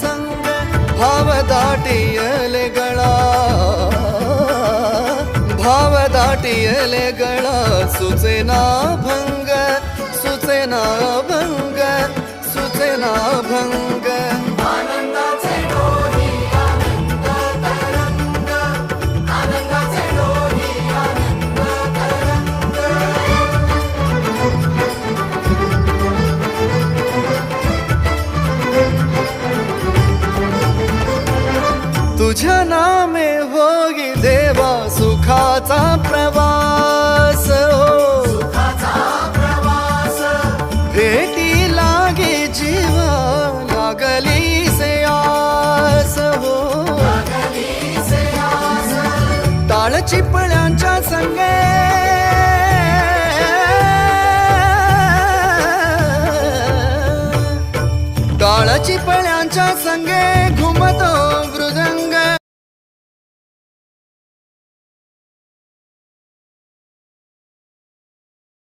संग भाव दाटियले गळा, भाव दाटियले गळा, सुचेना भंग, सुचेना भंग, सुचेना भंग. आनंदाचे डोही आनंद तरंग, आनंदाचे डोही आनंद तरंग. तुझ्या नामे होई देवा सुखाचा प्रवास हो, सुखाचा प्रवास भेटी लागे जीवा लागली से आस हो. लागली से आस, टाळ चिपळ्यांच्या संगे टाळ चिपळ्यांच्या संगे घुमतो